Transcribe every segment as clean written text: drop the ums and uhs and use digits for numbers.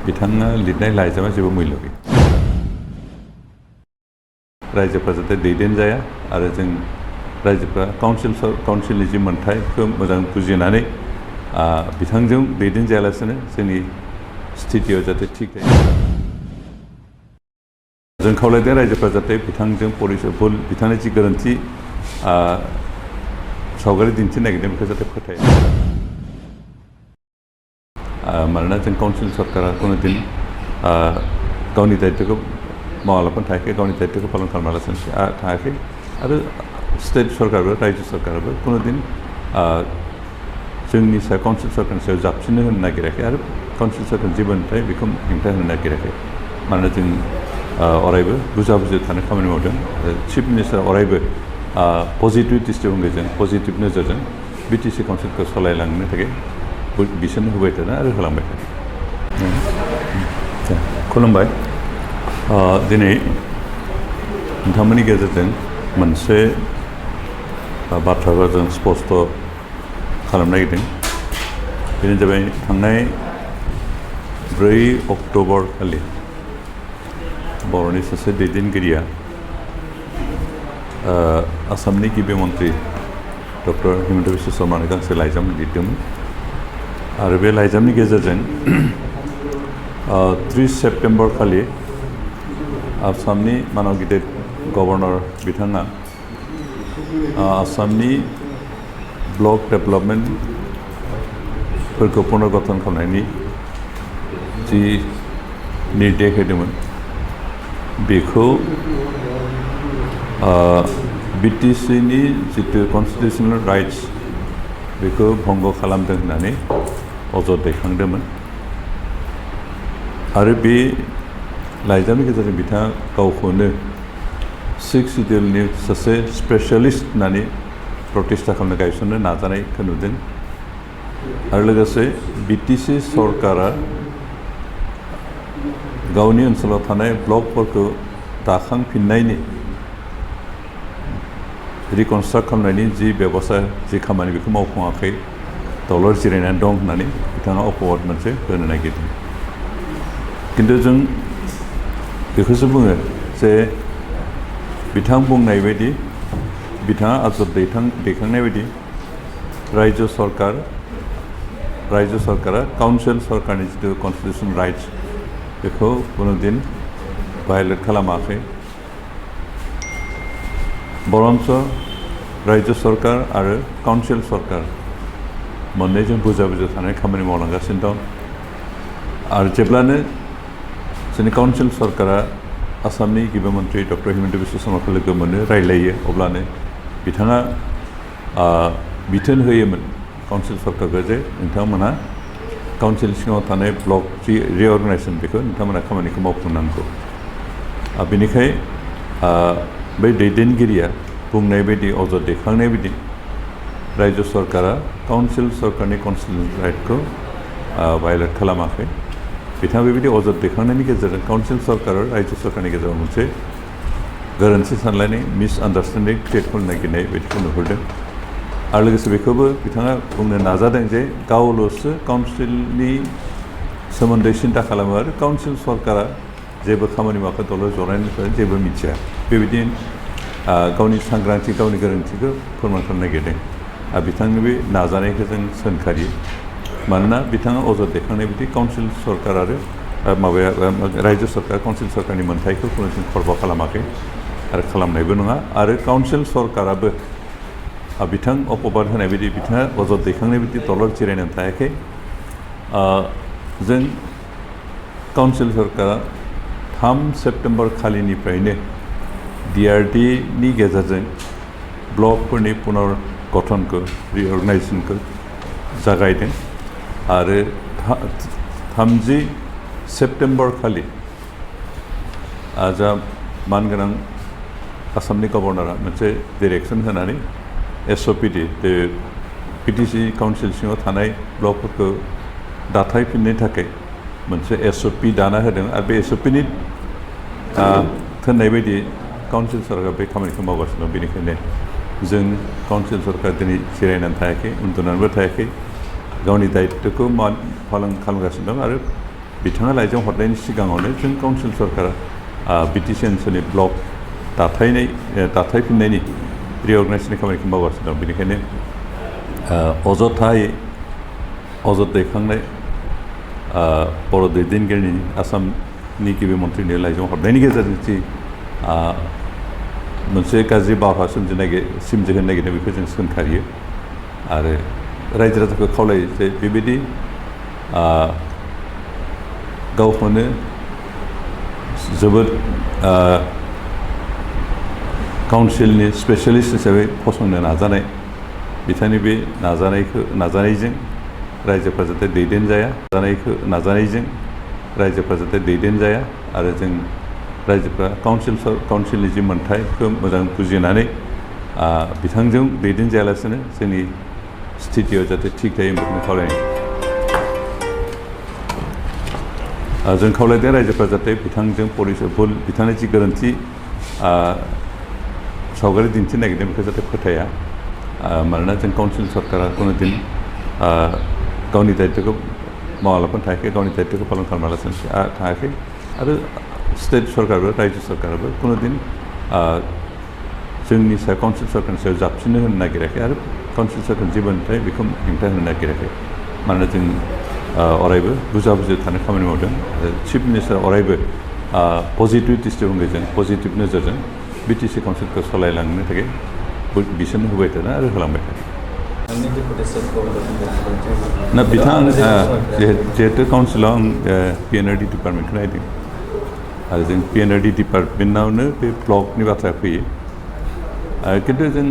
बिथाङा लिरनाय लाइजामा जेबो मुल्य गैया रायजोफ्रा जाहाथे दैदेनजाया आरो जों रायजोफ्रा काउन्सिलनि जि मोन्थायखौ मोजां बुजिनानै बिथांजों दैदेनजायालासिनो जोंनि स्थितियाव जाहाथे थिग थायो जों खावलायदों रायजोफ्रा जाहाथे बिथांजों भुल बिथांनि जि गोरोन्थि सावगारि दिन्थिनो नागिरदों बेखौ जाहाथे फोथाया मानोना जों काउन्सिल सरकारा कुनु दिन गावनि दायित्वखौ मावालाफानो थायाखै गावनि दायित्वखौ पालन खालामालासिनो थायाखै आरो स्टेट सरकारबो रायजो सरकाराबो कुनु दिन जोंनि सायाव काउन्सिल सरकारनि सायाव जाबसिननो होनो नागिराखै आरो काउन्सिल सरकारनि जि मोन्थाय बेखौ हेंथा होनो नागिराखै मानोना जों अरायबो बुजा बुजि थानो खामानि मावदों चिफ मिनिस्टार अरायबो पजिटिभ दृष्टिभंगिजों पजिटिभ नोजोरजों बिटिसि काउन्सिलखौ सालायलांनो थाखाय बिसोरनो होबाय थादों आरो होलांबाय थादों खुलुमबाय दिनै नोंथांमोननि गेजेरजों मोनसे बाथ्राखौ जों स्पष्ट खालामनो नागिरदों बेनो जाबाय थांनाय 4 अक्ट'बर खालि बर'नि सासे दैदेनगिरिया आसामनि गिबि मन्त्रि डक्टर हिमन्त बिश्व शर्मानो गांसे लाइजाम लिरदोंमोन आरो बे लाइजामनि गेजेरजों 30 सेप्टेम्बर खालि आसामनि मानाव गिदिर गभर्नर बिथाङा आसामनि ब्लक डेभेलपमेन्टफोरखौ पुनर्गठन खालामनायनि जि निर्देश होदोंमोन बेखौ बिटिसिनि जितु कन्स्टिटिउसनेल राइट्स बेखौ भंग खालामदों होननानै अजद दैखांदोंमोन आरो बे लाइजामनि गेजेरजों बिथाङा गावखौनो 6 सिडिउलनि सासे स्पेसियेलिस्ट होननानै प्रतिष्ठा खालामनो गायसननो नाजानायखौ नुदों आरो लोगोसे बिटिसि सरकारा गावनि ओनसोलाव थानाय ब्लकफोरखौ दाखांफिननायनि रिकनस्ट्राक्ट खालामनायनि जि बेबस्था जि खामानि बेखौ मावफुङाखै दलर जिरायनानै दं होननानै बिथाङा अपवाद मोनसे होनो नागिरदों खिन्थु जों बेखौसो बुङो जे बिथां बुंनाय बायदि बिथाङा आजब दैखांनाय बायदि रायजो सरकारा काउन्सिल सरकारनि जितु कन्स्टिटिउसन राइट्स बेखौ कुनु दिन भायलेट खालामाखै बरन्स रायजो सरकार आरो काउन्सिल सरकार मोननैजों बुजा बुजा थानाय खामानि मावलांगासिनो दं आरो जेब्लानो जोंनि काउन्सिल सरकारा आसामनि गिबि मन्त्रि डक्टर हिमन्त बिश्व शर्माखौ लोगो मोनो रायलायो अब्लानो बिथाङा बिथोन होयोमोन काउन्सिल सरकारखौ जे नोंथांमोनहा काउन्सिल सिङाव थानाय ब्लक जि रिअर्गेनाइजेसन बेखौ नोंथांमोना खामानिखौ मावफुंनांगौ बेनिखायनो बै दैदेनगिरिया बुंनाय बायदि अजद दैखांनाय बायदि रायजो सरकारा काउन्सिल सरकारनि कन्स्टिटिउसन राइटखौ भायलेट खालामाखै बिथाङा बेबायदि अजद दैखांनायनि गेजेरजों काउन्सिल सरकार आरो रायजो सरकारनि गेजेराव मोनसे गोरोन्थि सानलायनाय मिसआन्डारस्टेन्डिं क्रिएट खालामनो नागिरनाय बायदिखौ नुहुरदों आरो लोगोसे बेखौबो बिथाङा बुंनो नाजादों जे गावल'सो काउन्सिलनि सोमोन्दै सिन्था खालामो आरो काउन्सिल सरकारा जेबो खामानि मावाखै दलर जनायनिफ्राय जेबो मिथिया बेबायदि गावनि सांग्रांथि गावनि गोरोन्थिखौ फोरमान खालामनो नागिरदों आरो बिथांनि बे नाजानायखौ जों सोंखारियो मानोना बिथाङा अजद दैखांनाय बायदि काउन्सिल सरकार आरो रायजो सरकार काउन्सिल सरकारनि मोन्थायखौ कुनु दिन खर्ब खालामाखै आरो खालामनायबो नङा आरो काउन्सिल सरकाराबो बिथां अपबाद होनाय बायदि बिथाङा अजद दैखांनाय बायदि दलर जिरायनानै थायाखै जों काउन्सिल सरकारा 3 सेप्टेम्बर खालिनिफ्रायनो DRDनि गेजेरजों ब्लकफोरनि पुनर्गठनखौ रिअर्गेनाइजेसनखौ जागायदों आरो 30 सेप्टेम्बर खालि जा मानगोनां आसामनि गभर्नरा मोनसे डिरेक्सन होनानै SOPD बिटिसि काउन्सिल सिङाव थानाय ब्लकफोरखौ दाथायफिननो थाखाय मोनसे SOP दाना होदों आरो बे SOPनि थिननाय बायदि काउन्सिल सरकारा बे खामानिखौ मावगासिनो दं बेनिखायनो जों काउन्सिल सरकार दिनै जिरायनानै थायाखै उन्दुनानैबो थायाखै गावनि दायित्वखौ पालन खालामगासिनो दं आरो बिथाङा लाइजाम हरनायनि सिगाङावनो जों काउन्सिल सरकारा बिटिसि ओनसोलनि ब्लक दाथायफिननायनि रिअर्गनाइजेसननि खामानिखौ मावगासिनो दं। बेनिखायनो अजथायै अजद दैखांनाय बर' दैदेनगिरिनि आसामनि गिबि मन्थ्रिनि लाइजाम हरनायनि गेजेरजों जि मोनसे गाज्रि बारहावा सोमजिहोनो नागिरदों बेखौ जों सोंखारियो आरो रायजो राजाखौ खावलायो जे बेबायदि गावखौनो जोबोद काउन्सिलनि स्पेसियलिस्ट हिसाबै फसंनो नाजानाय बिथांनि बे नाजानायजों रायजोफ्रा जाहाथे दैदेनजाया आरो जों रायजोफ्रा काउन्सिलनि जि मोन्थायखौ मोजां बुजिनानै बिथांजों दैदेनजायालासिनो जोंनि स्थितियाव जाहाथे थिग थायो बेखौनो खावलायनाय जों खावलायदों रायजोफ्रा जाहाथे बिथांजों बिथांनि जि गोरोन्थि सावगारि दिन्थिनो नागिरदों बेखौ जाहाथे फोथाया मानोना जों काउन्सिल सरकारा कुनु दिन गावनि दायित्वखौ मावालाफानो थायाखै गावनि दायित्वखौ पालन खालामालासिनो थायाखै आरो स्टेट सरकारबो रायजो सरकाराबो कुनु दिन जोंनि सायाव काउन्सिल सरकारनि सायाव जाबसिननो होनो नागिराखै आरो काउन्सिल सरकारनि जि मोन्थाय बेखौ हेंथा होनो नागिराखै मानोना जों अरायबो बुजा थानो खामानि मावदों आरो चिफ मिनिस्टार अरायबो पजिटिभ दृष्टिभंगिजों पजिटिभ नोजोरजों बिटिसि काउन्सिलखौ सालायलांनो थाखाय बिसोन होबाय थादों आरो होलांबाय थादों। ना बिथां जिहेतु काउन्सिलाव आं PNRD डिपार्टमेन्टखौ नायदों आरो जों PNRD डिपार्टमेन्टआवनो बे ब्लकनि बाथ्रा फैयो खिन्थु जों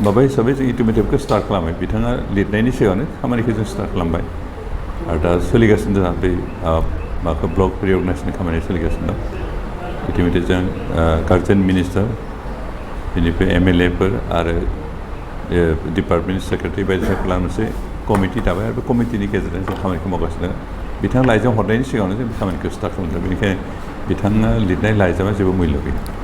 माबा हिसाबै जों इटिमेटिभखौ स्टार्ट खालामबाय बिथाङा लिरनायनि सिगाङावनो खामानिखौ जों स्टार्ट खालामबाय आरो दा सोलिगासिनो दं बे माबाखौ ब्लक रिअर्गनाइजेसननि खामानिया सोलिगासिनो दं इटिमेटिभ जों गार्जेन मिनिस्टार बेनिफ्राय MLA फोर आरो डिपार्टमेन्ट सेक्रेटारि बायदिसिनाखौ लानानै मोनसे कमिटि दाबाय आरो बे कमिटिनि गेजेरजों जों खामानिखौ मावगासिनो बिथाङा लाइजाम हरनायनि सिगाङावनो जों खामानिखौ स्टार्ट खालामदों बेनिखायनो बिथाङा लिरनाय लाइजामा जेबो मुल्य गैया।